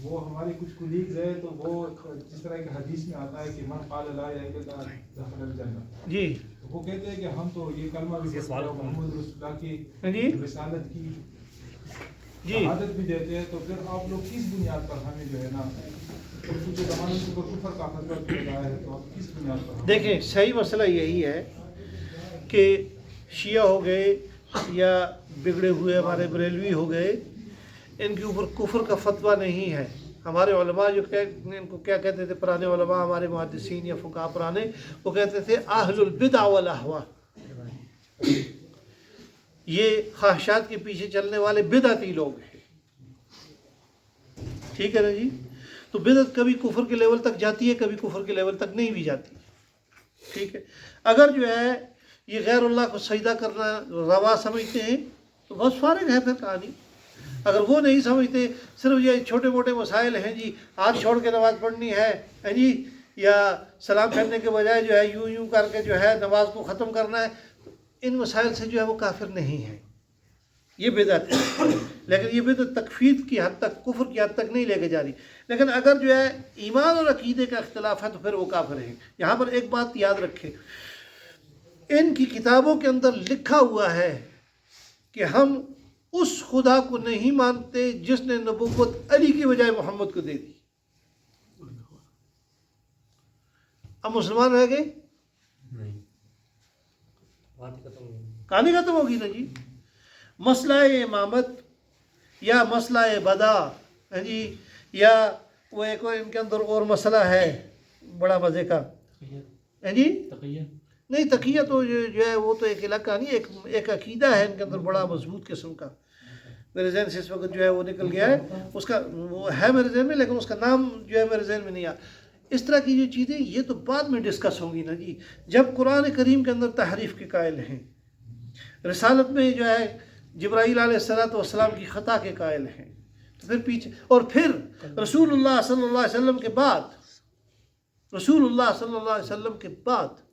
وہ ہمارے کچھ کولیگز ہیں تو وہ جس طرح کہ حدیث میں آتا ہے کہ من قال لا الہ الا اللہ دخل الجنہ، جی وہ کہتے ہیں کہ ہم تو یہ کلمہ بھی پڑھتے ہیں، محمد رسول اللہ کی رسالت کی شہادت بھی دیتے ہیں، تو پھر آپ لوگ کس بنیاد پر ہمیں جو ہے نا زمانے کے اوپر کفر کا فتویٰ دیا گیا ہے، تو آپ کس بنیاد پر؟ دیکھیں صحیح مسئلہ یہی ہے کہ شیعہ ہو گئے یا بگڑے ہوئے ہمارے بریلوی ہو گئے، ان کے اوپر کفر کا فتویٰ نہیں ہے۔ ہمارے علماء جو ان کو کیا کہتے تھے، پرانے علماء ہمارے محدثین یا فقہاء پرانے، وہ کہتے تھے اہل البدع والاہواء، یہ خواہشات کے پیچھے چلنے والے بدعتی لوگ ہیں، ٹھیک ہے نا جی۔ تو بدعت کبھی کفر کے لیول تک جاتی ہے، کبھی کفر کے لیول تک نہیں بھی جاتی، ٹھیک ہے۔ اگر جو ہے یہ غیر اللہ کو سجدہ کرنا روا سمجھتے ہیں تو بس فارغ ہے پھر کہانی۔ اگر وہ نہیں سمجھتے، صرف یہ چھوٹے موٹے مسائل ہیں جی، ہاتھ چھوڑ کے نماز پڑھنی ہے جی، یا سلام پھیرنے کے بجائے جو ہے یوں کر کے جو ہے نماز کو ختم کرنا ہے، تو ان مسائل سے جو ہے وہ کافر نہیں ہے، یہ بدعت ہے۔ لیکن یہ بدعت تکفیر کی حد تک، کفر کی حد تک نہیں لے کے جا رہی۔ لیکن اگر جو ہے ایمان اور عقیدے کا اختلاف ہے تو پھر وہ کافر ہیں۔ یہاں پر ایک بات یاد رکھیں، ان کی کتابوں کے اندر لکھا ہوا ہے کہ ہم اس خدا کو نہیں مانتے جس نے نبوت علی کی بجائے محمد کو دے دی۔ اب مسلمان رہ گئے؟ کہانی ختم ہوگی نا جی۔ مسئلہ امامت یا مسئلہ بدا جی، یا وہ ایک ان کے اندر اور مسئلہ ہے بڑا مزے کا جی، نہیں تقیہ تو جو ہے وہ تو ایک الگ کہانی، ایک عقیدہ ہے ان کے اندر بڑا مضبوط قسم کا، میرے ذہن سے اس وقت جو ہے وہ نکل گیا ہے، اس کا وہ ہے میرے ذہن میں لیکن اس کا نام جو ہے میرے ذہن میں نہیں آیا۔ اس طرح کی جو چیزیں یہ تو بعد میں ڈسکس ہوں گی نا جی۔ جب قرآن کریم کے اندر تحریف کے قائل ہیں، رسالت میں جو ہے جبرائیل علیہ السلام کی خطا کے قائل ہیں، تو پھر پیچھے، اور پھر رسول اللہ صلی اللہ علیہ وسلم کے بعد، رسول اللہ صلی اللہ علیہ وسلم کے بعد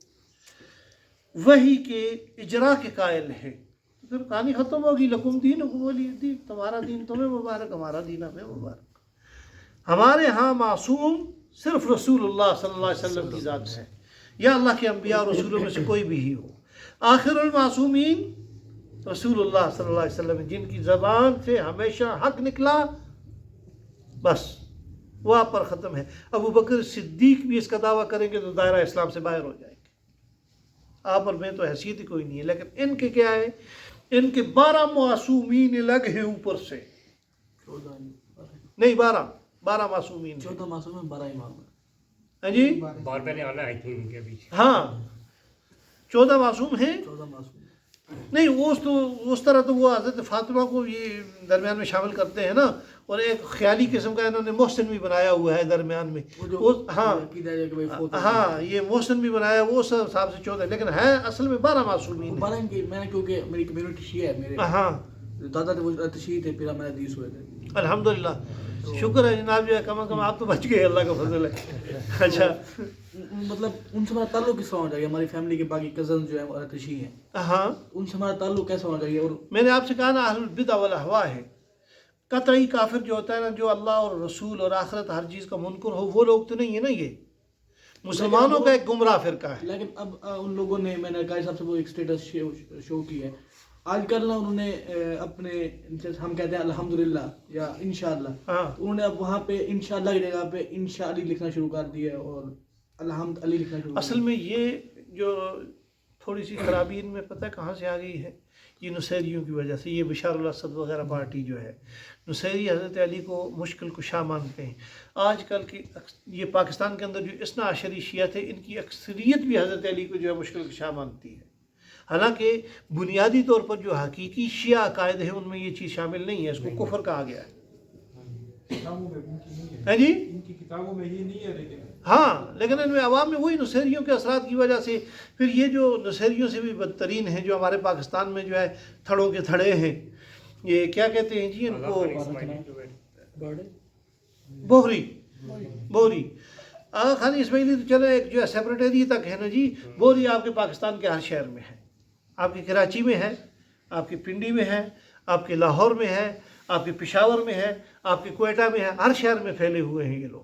وحی کے اجرا کے قائل ہیں، تو پھر کہانی ختم ہوگی۔ لکم دینکم ولی دین، تمہارا دین تمہیں مبارک، ہمارا دین ہمیں مبارک۔ ہمارے ہاں معصوم صرف رسول اللہ صلی اللہ علیہ وسلم کی ذات ہے، یا اللہ کے انبیاء اور رسولوں میں سے کوئی بھی ہی ہو۔ آخر المعصومین رسول اللہ صلی اللہ علیہ وسلم، جن کی زبان سے ہمیشہ حق نکلا، بس وہ آپ پر ختم ہے۔ ابو بکر صدیق بھی اس کا دعویٰ کریں گے تو دائرہ اسلام سے باہر ہو جائیں گے، آپ پر میں تو حیثیت ہی کوئی نہیں ہے۔ لیکن ان کے کیا ہے، ان کے 12 معصومین الگ ہیں اوپر سے، نہیں 12 معصومین، 14 معصوم ہیں، 12 امام ہیں۔ ہاں جی، ہاں 14 معصوم ہیں، 14 معصوم نہیں اس طرح تو وہ حضرت فاطمہ کو یہ درمیان میں شامل کرتے ہیں نا، اور ایک خیالی قسم کا انہوں نے محسن بھی بنایا ہوا ہے درمیان میں، ہاں یہ محسن بھی بنایا، وہ سب حساب سے 14، لیکن ہے اصل میں 12 معصومین ہیں۔ میں نے کیونکہ میری کمیونٹی شیعہ ہے، میرے ہاں دادا تھے وہ شیعہ تھے، پھر ہمارے حدیث ہوئے تھے۔ الحمدللہ، شکر ہے جناب، جو ہے کم از کم آپ تو بچ گئے، اللہ کا فضل ہے۔ اچھا، مطلب ان سے ہمارا تعلق کس طرح ہونا چاہیے؟ ہماری فیملی کے باقی کزن جو ہیں شیعہ ہیں، ہاں ان سے ہمارا تعلق کیسا ہونا چاہیے؟ اور میں نے آپ سے کہا نا اہل البدع والاہواء ہے، قطعی کافر جو ہوتا ہے نا، جو اللہ اور رسول اور آخرت ہر چیز کا منکر ہو، وہ لوگ تو نہیں ہے نا، یہ مسلمانوں کا ایک گمراہ فرقہ ہے۔ لیکن اب ان لوگوں نے، میں نے قاری صاحب سے وہ ایک سٹیٹس شو کی ہے آج کل نا، انہوں نے اپنے ہم کہتے ہیں الحمدللہ یا انشاءاللہ، انہوں نے اب وہاں پہ انشاءاللہ کی جگہ پہ انشاء علی لکھنا شروع کر دیا ہے، اور الحمد علی لکھنا شروع کر دیا۔ اصل میں یہ جو تھوڑی سی خرابی ان میں پتہ ہے کہاں سے آ گئی ہے، یہ نصیریوں کی وجہ سے۔ یہ بشار الاسد وغیرہ پارٹی جو ہے، نصیری حضرت علی کو مشکل کشا مانتے ہیں۔ آج کل کی یہ پاکستان کے اندر جو اثنا عشری شیعہ تھے، ان کی اکثریت بھی حضرت علی کو جو ہے مشکل کشا مانتی ہے، حالانکہ بنیادی طور پر جو حقیقی شیعہ عقائد ہیں ان میں یہ چیز شامل نہیں ہے، اس کو کفر کہا گیا ہے۔ ہے جی، ان کی کتابوں میں یہ نہیں ہے، لیکن ہاں، لیکن ان میں عوام میں وہی نصیریوں کے اثرات کی وجہ سے، پھر یہ جو نصیریوں سے بھی بدترین ہیں، جو ہمارے پاکستان میں جو ہے تھڑوں کے تھڑے ہیں، یہ کیا کہتے ہیں جی ان کو، بوہری آغا خانی اسماعیلی تو چلے ایک جو ہے سیپریٹری تک ہے نا جی، بوہری آپ کے پاکستان کے ہر شہر میں ہے، آپ کے کراچی میں ہے، آپ کی پنڈی میں ہے، آپ کے لاہور میں ہے، آپ کے پشاور میں ہے، آپ کے کوئٹہ میں ہے، ہر شہر میں پھیلے ہوئے ہیں یہ لوگ.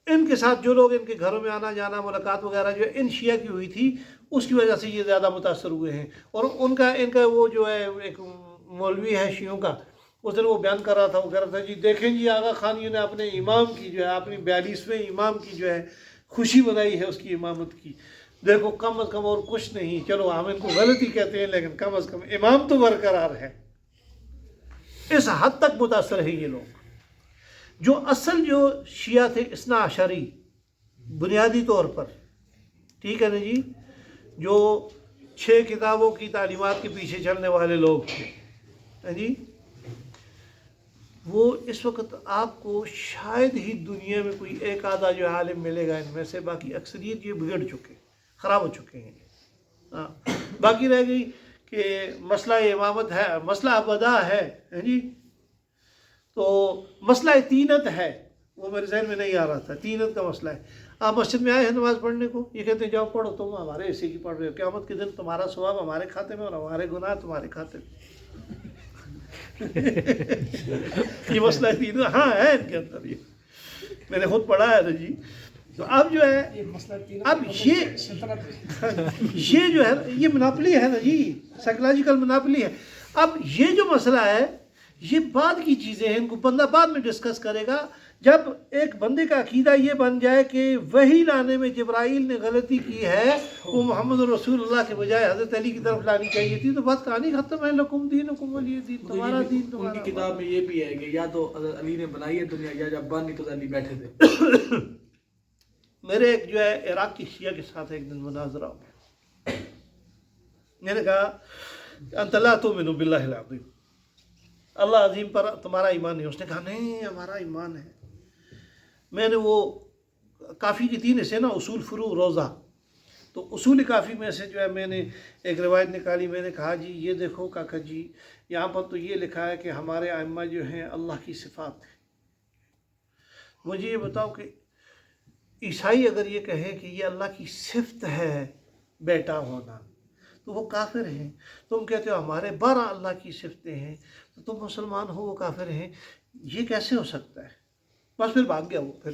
ان کے ساتھ جو لوگ ان کے گھروں میں آنا جانا ملاقات وغیرہ جو ان شیعہ کی ہوئی تھی اس کی وجہ سے یہ زیادہ متاثر ہوئے ہیں. اور ان کا وہ جو ہے ایک مولوی ہے شیعوں کا، اس دن وہ بیان کر رہا تھا، وہ کہہ رہا تھا جی دیکھیں جی آغا خانیوں نے اپنے امام کی جو ہے اپنی 42ویں امام کی جو ہے خوشی منائی ہے اس کی امامت کی. دیکھو کم از کم اور کچھ نہیں، چلو ہم ان کو غلطی کہتے ہیں لیکن کم از کم امام تو برقرار ہے. اس حد تک متاثر ہیں یہ لوگ. جو اصل جو شیعہ تھے اثنا عشری بنیادی طور پر، ٹھیک ہے نا جی، جو 6 کتابوں کی تعلیمات کے پیچھے چلنے والے لوگ تھے جی، وہ اس وقت آپ کو شاید ہی دنیا میں کوئی ایک آدھا جو عالم ملے گا ان میں سے، باقی اکثریت یہ بگڑ چکے، خراب ہو چکے ہیں. ہاں باقی رہ گئی کہ مسئلہ امامت ہے، مسئلہ بدا ہے جی، تو مسئلہ تینت ہے، وہ میرے ذہن میں نہیں آ رہا تھا. تینت کا مسئلہ ہے. آپ مسجد میں آئے ہیں نماز پڑھنے کو، یہ کہتے ہیں جاؤ پڑھو، تم ہمارے حصے کی پڑھ رہے ہو، قیامت کے دن تمہارا ثواب ہمارے کھاتے میں اور ہمارے گناہ تمہارے کھاتے میں. یہ مسئلہ تینت ہاں ہے ان کے اندر، یہ میں نے خود پڑھا ہے نا جی. تو اب جو ہے اب یہ جو ہے یہ مناپلی ہے نا جی، سائیکولوجیکل مناپلی ہے. اب یہ جو مسئلہ ہے یہ بعد کی چیزیں ہیں، ان کو بندہ بعد میں ڈسکس کرے گا. جب ایک بندے کا عقیدہ یہ بن جائے کہ وہی لانے میں جبرائیل نے غلطی کی ہے، وہ محمد رسول اللہ کے بجائے حضرت علی کی طرف لانی چاہیے تھی، تو بات کہانی ختم ہے. لکم دینکم ولی دین، تمہارا دین تمہارا. ان کی کتاب میں یہ بھی ہے کہ یا تو حضرت علی نے بنائی ہے دنیا، یا جب بن نہیں تو علی بیٹھے تھے. میرے ایک جو ہے عراق کی شیعہ کے ساتھ ایک دن مناظرہ ہو، میں نے کہا انت لا تؤمن باللہ العظیم، اللہ عظیم پر تمہارا ایمان نہیں. اس نے کہا نہیں ہمارا ایمان ہے. میں نے وہ کافی کی 3 حصے نا، اصول فروع روزہ، تو اصول کافی میں سے جو ہے میں نے ایک روایت نکالی. میں نے کہا جی یہ دیکھو کاکا جی، یہاں پر تو یہ لکھا ہے کہ ہمارے ائمہ جو ہیں اللہ کی صفات ہیں. مجھے یہ بتاؤ کہ عیسائی اگر یہ کہیں کہ یہ اللہ کی صفت ہے بیٹا ہونا تو وہ کافر ہیں. تم کہتے ہو ہمارے 12 اللہ کی صفتیں ہیں تو تم مسلمان ہو وہ کافر ہیں، یہ کیسے ہو سکتا ہے؟ بس پھر بھاگ گیا وہ. پھر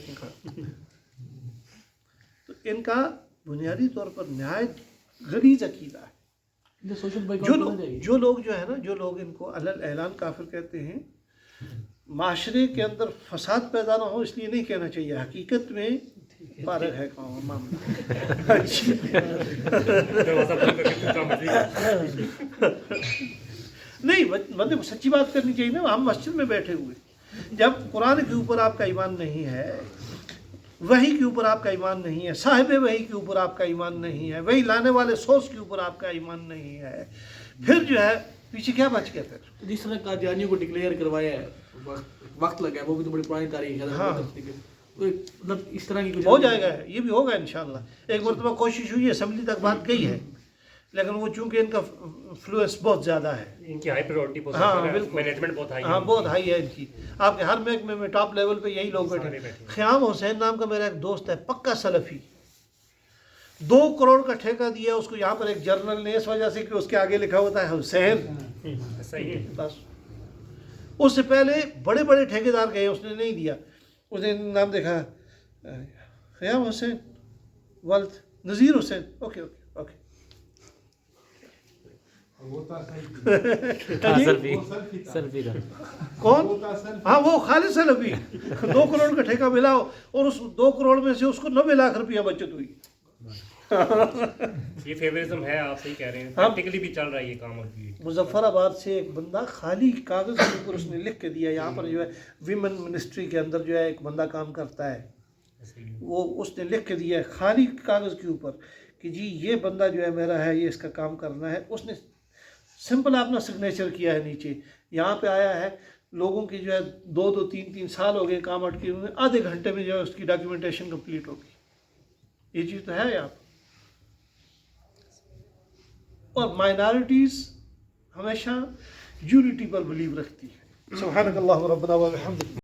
تو ان کا بنیادی طور پر نہایت غلیظ عقیدہ ہے. جو لوگ جو ہے نا، جو لوگ ان کو علی الاعلان کافر کہتے ہیں، معاشرے کے اندر فساد پیدا نہ ہو اس لیے نہیں کہنا چاہیے، حقیقت میں فارغ ہے معاملہ. نہیں مطلب سچی بات کرنی چاہیے نا. ہم مسجد میں بیٹھے ہوئے، جب قرآن کے اوپر آپ کا ایمان نہیں ہے، وحی کے اوپر آپ کا ایمان نہیں ہے، صاحب وحی کے اوپر آپ کا ایمان نہیں ہے، وحی لانے والے سورس کے اوپر آپ کا ایمان نہیں ہے، پھر جو ہے پیچھے کیا بچ گیا؟ پھر جس طرح قادیانیوں کو ڈکلیئر کروایا ہے، وقت لگا ہے، وہ بھی تو بڑی پرانی تاریخ ہے. ہاں مطلب اس طرح کی ہو جائے گا، یہ بھی ہوگا انشاءاللہ. ایک مرتبہ کوشش ہوئی، اسمبلی تک بات گئی ہے، لیکن وہ چونکہ ان کا فلوئنس بہت زیادہ ہے، ان کی ہائی پرائورٹی پوسٹ ہاں بالکل مینجمنٹ بہت ہائی ہے. ہاں بہت ہائی ہے ان کی. آپ کے ہر محکمے میں ٹاپ لیول پہ یہی لوگ بیٹھے. خیام حسین نام کا میرا ایک دوست ہے، پکا سلفی، 2 کروڑ کا ٹھیکہ دیا اس کو یہاں پر ایک جرنل نے، اس وجہ سے کہ اس کے آگے لکھا ہوتا ہے حسین. صحیح ہے. بس اس سے پہلے بڑے بڑے ٹھیکیدار گئے، اس نے نہیں دیا. اس نے نام دیکھا خیام حسین، ولد نذیر حسین، اوکے اوکے اوکے. کون؟ ہاں وہ خالد سلفی. 2 کروڑ کا ٹھیکہ ملا اور اس 2 کروڑ میں سے اس کو 90 لاکھ روپیہ بچت ہوئی. یہ فیوریزم ہے، آپ صحیح کہہ رہے ہیں، پریکٹیکلی بھی چل رہا ہے یہ کام. ابھی مظفر آباد سے ایک بندہ خالی کاغذ کے اوپر اس نے لکھ کے دیا، یہاں پر جو ہے ویمن منسٹری کے اندر جو ہے ایک بندہ کام کرتا ہے، وہ اس نے لکھ کے دیا ہے خالی کاغذ کے اوپر کہ جی یہ بندہ جو ہے میرا ہے، یہ اس کا کام کرنا ہے. اس نے سمپل اپنا سگنیچر کیا ہے نیچے. یہاں پہ آیا ہے، لوگوں کی جو ہے 2 3 سال ہو گئے کام اٹکے ہوئے، آدھے گھنٹے میں جو ہے اس کی ڈاکیومنٹیشن کمپلیٹ ہوگی. یہ چیز تو ہے یہاں پر. اور مائنارٹیز ہمیشہ یونٹی پر بلیو رکھتی ہے. سبحانک اللہم ربنا و بحمدک.